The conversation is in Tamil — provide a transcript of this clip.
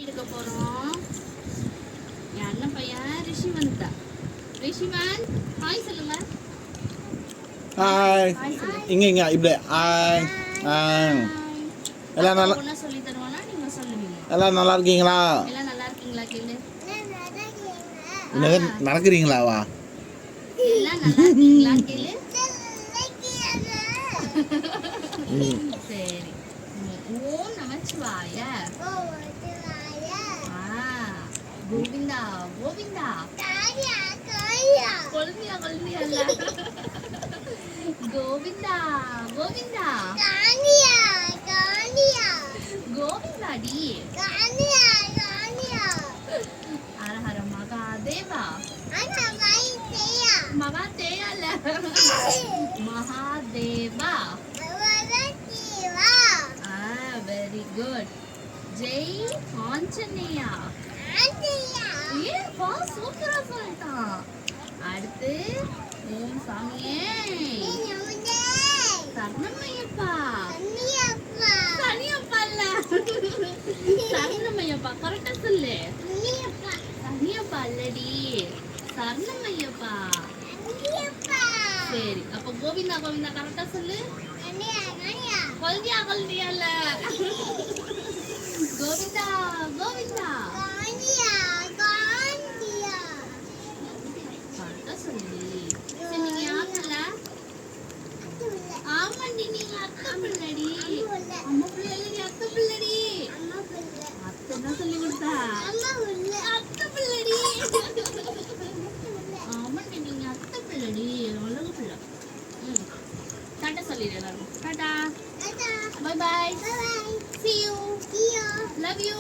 எடுக்க போறோம். என் அண்ணன் பையன் ரிஷிவந்த் தான். ரிஷிவந்த் ஹாய் சொல்லுங்க. ஹாய். இங்க இங்க இப்படி ஹாய். எல்லாம் நல்லா ஒண்ணா சொல்லி தருவானா நீங்க சொல்லுவீங்க. எல்லாம் நல்லா இருக்கீங்களா? எல்லாம் நல்லா இருக்கீங்களா கேளு. என்னது நடக்கிறீங்களாவா? எல்லாம் நல்லா இருக்கீங்களா கேளு. சரி. ஓம் நமச்சிவாய. கோவிந்தா கோவிந்தா. கொல்மியா கொல்மியா இல்ல. கோவிந்தா கோவிந்தா. கோவிந்தாடி. ஹர மகாதேவா. மகாதேவா மகாதேவா. Very good. ஜெய் ஆஞ்சநேயா. ஏப்பா சூப்பரா சொல்லிட்டான். அடுத்து ஓம் சாமியே சரணமையப்பா. சனியப்பா இல்ல சரணமையப்பா கரெக்டா சொல்லு. சனியப்பா இல்லடி சரணமையப்பா. சரி அப்ப கோவிந்தா கோவிந்தா கரெக்டா சொல்லு. கொல்தியா கொல்தியா இல்ல கோவிந்தா கோவிந்தா கரெக்டா சொல்லு. சரி நீங்க யாருல? ஆமாண்டி நீங்க அத்தை பிள்ளடி. அம்மா பிள்ளை இல்லடி அத்தை பிள்ளடி. அத்தை தான் சொல்லி கொடுத்தா அத்தை பிள்ளடி. ஆமாண்டி நீங்க அத்தை பிள்ளடி உலக பிள்ளை. டாடா சொல்லிடு எல்லாரும். Ta-ta bye bye. See you. Love you.